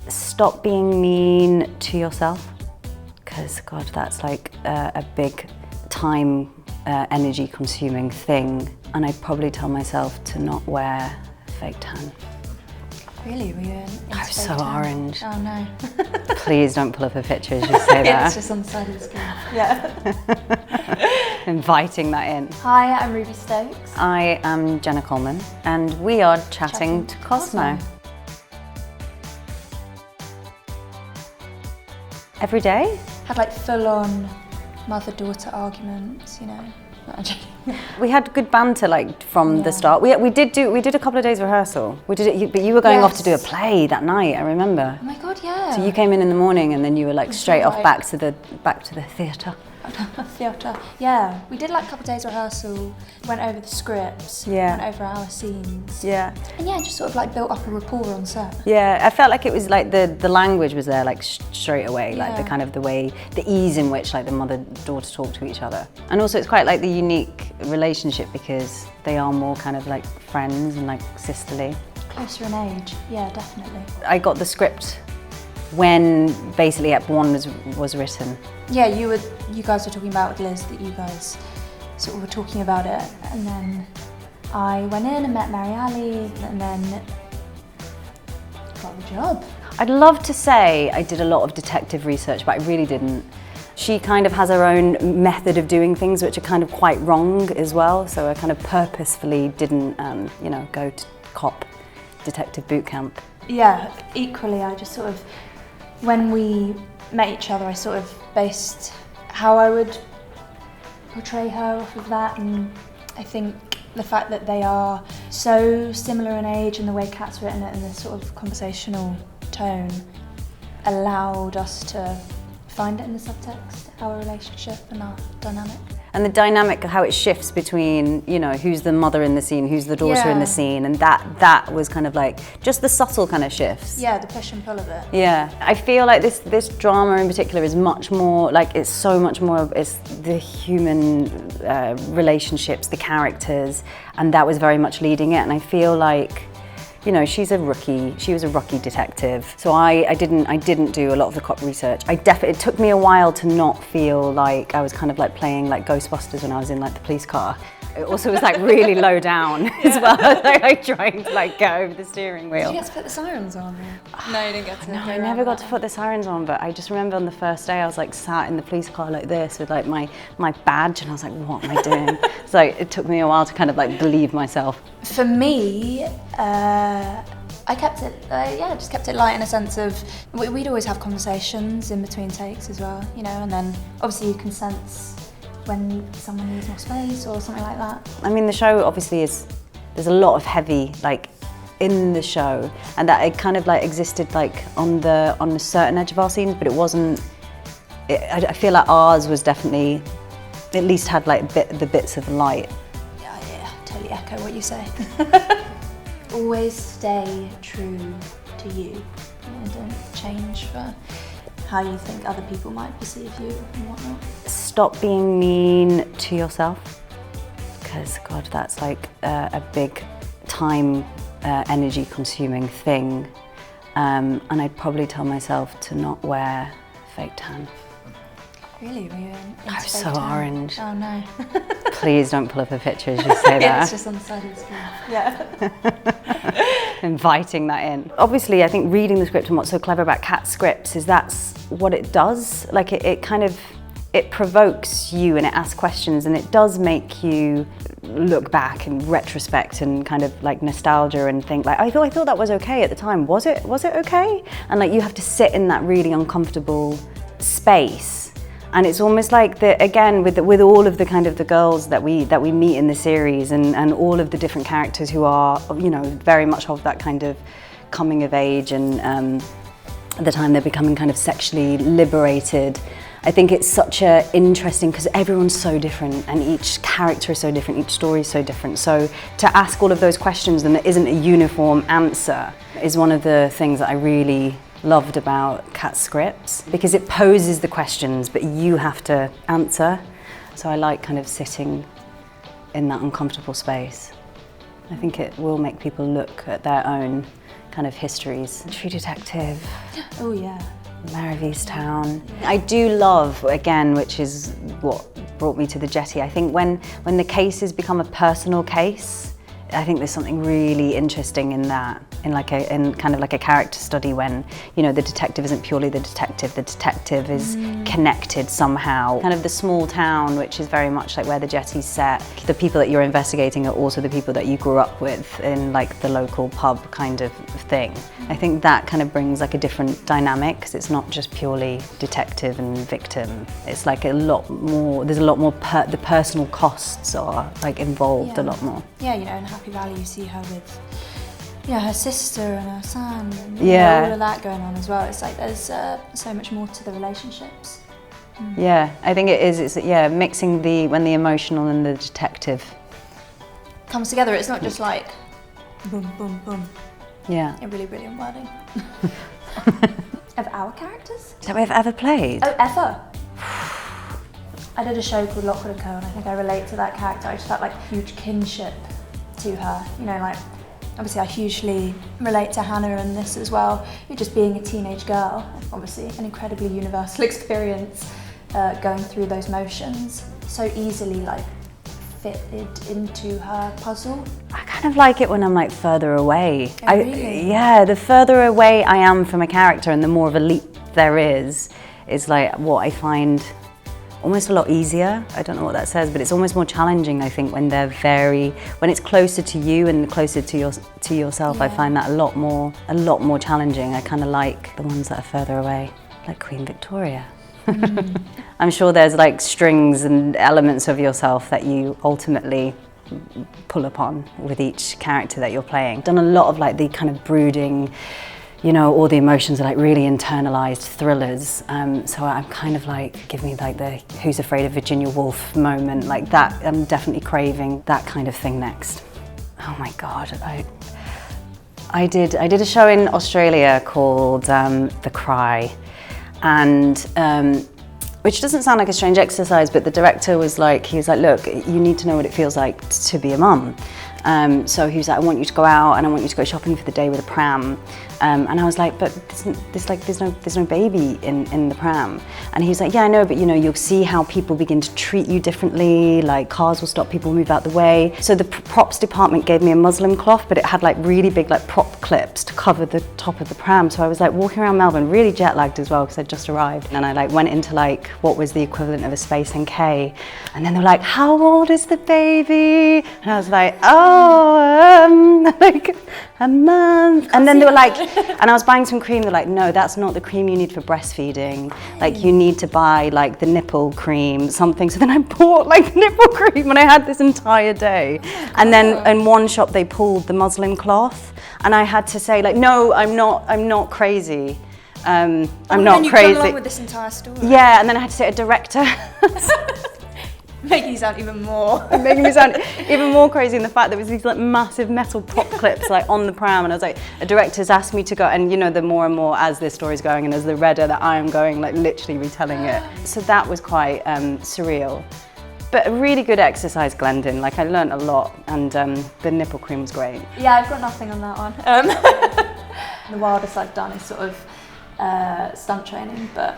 Stop being mean to yourself, because God, that's like a big time, energy consuming thing. And I'd probably tell myself to not wear fake tan. Really? Were you in I was so tan? orange. Oh no. Please don't pull up a picture as you say that. It's just on the side of the screen. Yeah. Inviting that in. Hi, I'm Ruby Stokes. I am Jenna Coleman, and we are chatting to Cosmo. Every day? Had like full-on mother-daughter arguments, you know. We had good banter like from the start. We did a couple of days rehearsal. We did it, but you were going off to do a play that night. I remember. Oh my God, yeah. So you came in the morning, and then you were like straight off back to the theatre. Theatre. Yeah, we did like a couple of days rehearsal. Went over the scripts. Yeah. Went over our scenes. Yeah. And yeah, just sort of like built up a rapport on set. Yeah, I felt like it was like the language was there like straight away, like the kind of the ease in which like the mother-daughter talk to each other. And also it's quite like the unique relationship because they are more kind of like friends and like sisterly. Closer in age, yeah, definitely. I got the script when basically Ep 1 was written. Yeah, you guys were talking about with Liz that you guys sort of were talking about it, and then I went in and met Mary Ali, and then got the job. I'd love to say I did a lot of detective research, but I really didn't. She kind of has her own method of doing things, which are kind of quite wrong as well. So I kind of purposefully didn't, go to cop detective boot camp. Yeah, equally, I just sort of, when we met each other, I sort of based how I would portray her off of that, and I think the fact that they are so similar in age and the way Kat's written it in this sort of conversational tone allowed us to find it in the subtext, our relationship and our dynamic. And the dynamic of how it shifts between, who's the mother in the scene, who's the daughter in the scene, and that was kind of like just the subtle kind of shifts. Yeah, the push and pull of it. Yeah, I feel like this drama in particular is much more, like it's so much more, it's the human relationships, the characters, and that was very much leading it. And I feel like, she was a rookie detective. So I didn't do a lot of the cop research. It took me a while to not feel like I was kind of like playing like Ghostbusters when I was in like the police car. It also was like really low down as well, like trying to like get over the steering wheel. Did you get to put the sirens on? No, you didn't get to. No, I never got to put the sirens on, but I just remember on the first day I was like sat in the police car like this with like my badge, and I was like, what am I doing? So it took me a while to kind of like believe myself. For me, I kept it, just kept it light in a sense of, we'd always have conversations in between takes as well, and then obviously you can sense when someone needs more space or something like that. I mean, the show obviously there's a lot of heavy like in the show, and that it kind of like existed like on a certain edge of our scenes, but it wasn't. I feel like ours was definitely, at least had like the bits of light. Yeah, totally echo what you say. Always stay true to you. Don't change for how you think other people might perceive you and whatnot. Stop being mean to yourself, because God, that's like a big time, energy consuming thing. And I'd probably tell myself to not wear fake tan. Really? Were you in I was so orange. Oh no. Please don't pull up a picture as you say that. It's just on the side of the screen. Yeah. Inviting that in. Obviously, I think reading the script and what's so clever about Kat's scripts is that's what it does. Like it provokes you and it asks questions, and it does make you look back in retrospect and kind of like nostalgia and think like, I thought that was okay at the time. Was it okay? And like you have to sit in that really uncomfortable space. And it's almost like again with all of the kind of the girls that we meet in the series, and all of the different characters who are very much of that kind of coming of age, and at the time they're becoming kind of sexually liberated. I think it's such a interesting, because everyone's so different and each character is so different, each story is so different. So to ask all of those questions and there isn't a uniform answer is one of the things that I really loved about Kat's scripts, because it poses the questions but you have to answer. So I like kind of sitting in that uncomfortable space. I think it will make people look at their own kind of histories. True Detective. Oh yeah. Mayor of Easttown. I do love, again, which is what brought me to the Jetty, I think when the cases become a personal case, I think there's something really interesting in that, in kind of like a character study when, you know, the detective isn't purely the detective is connected somehow. Kind of the small town, which is very much like where the Jetty's set. The people that you're investigating are also the people that you grew up with in like the local pub kind of thing. I think that kind of brings like a different dynamic because it's not just purely detective and victim. It's like a lot more, there's a lot more, the personal costs are like involved a lot more. Yeah, you know, in Happy Valley you see her with, you know, her sister and her son and you know, all of that going on as well. It's like there's so much more to the relationships. Yeah, I think it is. It's mixing when the emotional and the detective comes together. It's not just like boom, boom, boom. Yeah. A really brilliant wording. Of our characters? That we've ever played? Oh, ever. I did a show called Lockwood & Co and I think I relate to that character. I just felt like huge kinship to her. You know, like, obviously I hugely relate to Hannah in this as well. You're just being a teenage girl, obviously an incredibly universal experience going through those motions. So easily like fitted into her puzzle. I kind of like it when I'm like further away. Oh, really? Yeah, the further away I am from a character and the more of a leap there is like what I find almost a lot easier. I don't know what that says, but it's almost more challenging, I think, when when it's closer to you and closer to yourself. Yeah. I find that a lot more challenging. I kind of like the ones that are further away, like Queen Victoria. I'm sure there's like strings and elements of yourself that you ultimately pull upon with each character that you're playing. Done a lot of like the kind of brooding, you know, all the emotions are like really internalized thrillers. So I'm kind of like, give me like the Who's Afraid of Virginia Woolf moment, like that. I'm definitely craving that kind of thing next. Oh my God, I did a show in Australia called The Cry, and which doesn't sound like a strange exercise, but the director was like, he was like, look, you need to know what it feels like to be a mum. So he was like, I want you to go out and I want you to go shopping for the day with a pram. And I was like, but there's no baby in the pram. And he was like, yeah, I know, but you know, you'll see how people begin to treat you differently, like cars will stop, people move out the way. So the props department gave me a muslin cloth, but it had like really big like prop clips to cover the top of the pram. So I was like walking around Melbourne, really jet lagged as well, because I'd just arrived. And I like went into like what was the equivalent of a Space NK. And then they were like, how old is the baby? And I was like, oh, like a month. And then they were like, and I was buying some cream, they're like, no, that's not the cream you need for breastfeeding. Like you need to buy like the nipple cream, something. So then I bought like nipple cream and I had this entire day. And then in one shop they pulled the muslin cloth and I had to say like, no, I'm not crazy. I'm not crazy. Come along with this entire story. Yeah, and then I had to say a director. Making you sound even more. Making me sound even more crazy in the fact that there was these like massive metal prop clips like on the pram, and I was like, a director's asked me to go, and you know, the more and more as this story's going and as the redder that I am going, like literally retelling it. So that was quite surreal. But a really good exercise, Glendon. Like I learnt a lot, and the nipple cream was great. Yeah, I've got nothing on that one. The wildest I've done is sort of stunt training, but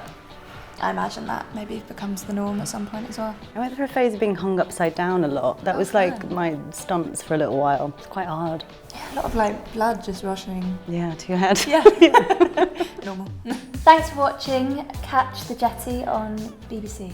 I imagine that maybe becomes the norm at some point as well. I went through a phase of being hung upside down a lot. That was like my stunts for a little while. It's quite hard. Yeah, a lot of like blood just rushing. Yeah, to your head. Yeah. Normal. Thanks for watching. Catch the Jetty on BBC.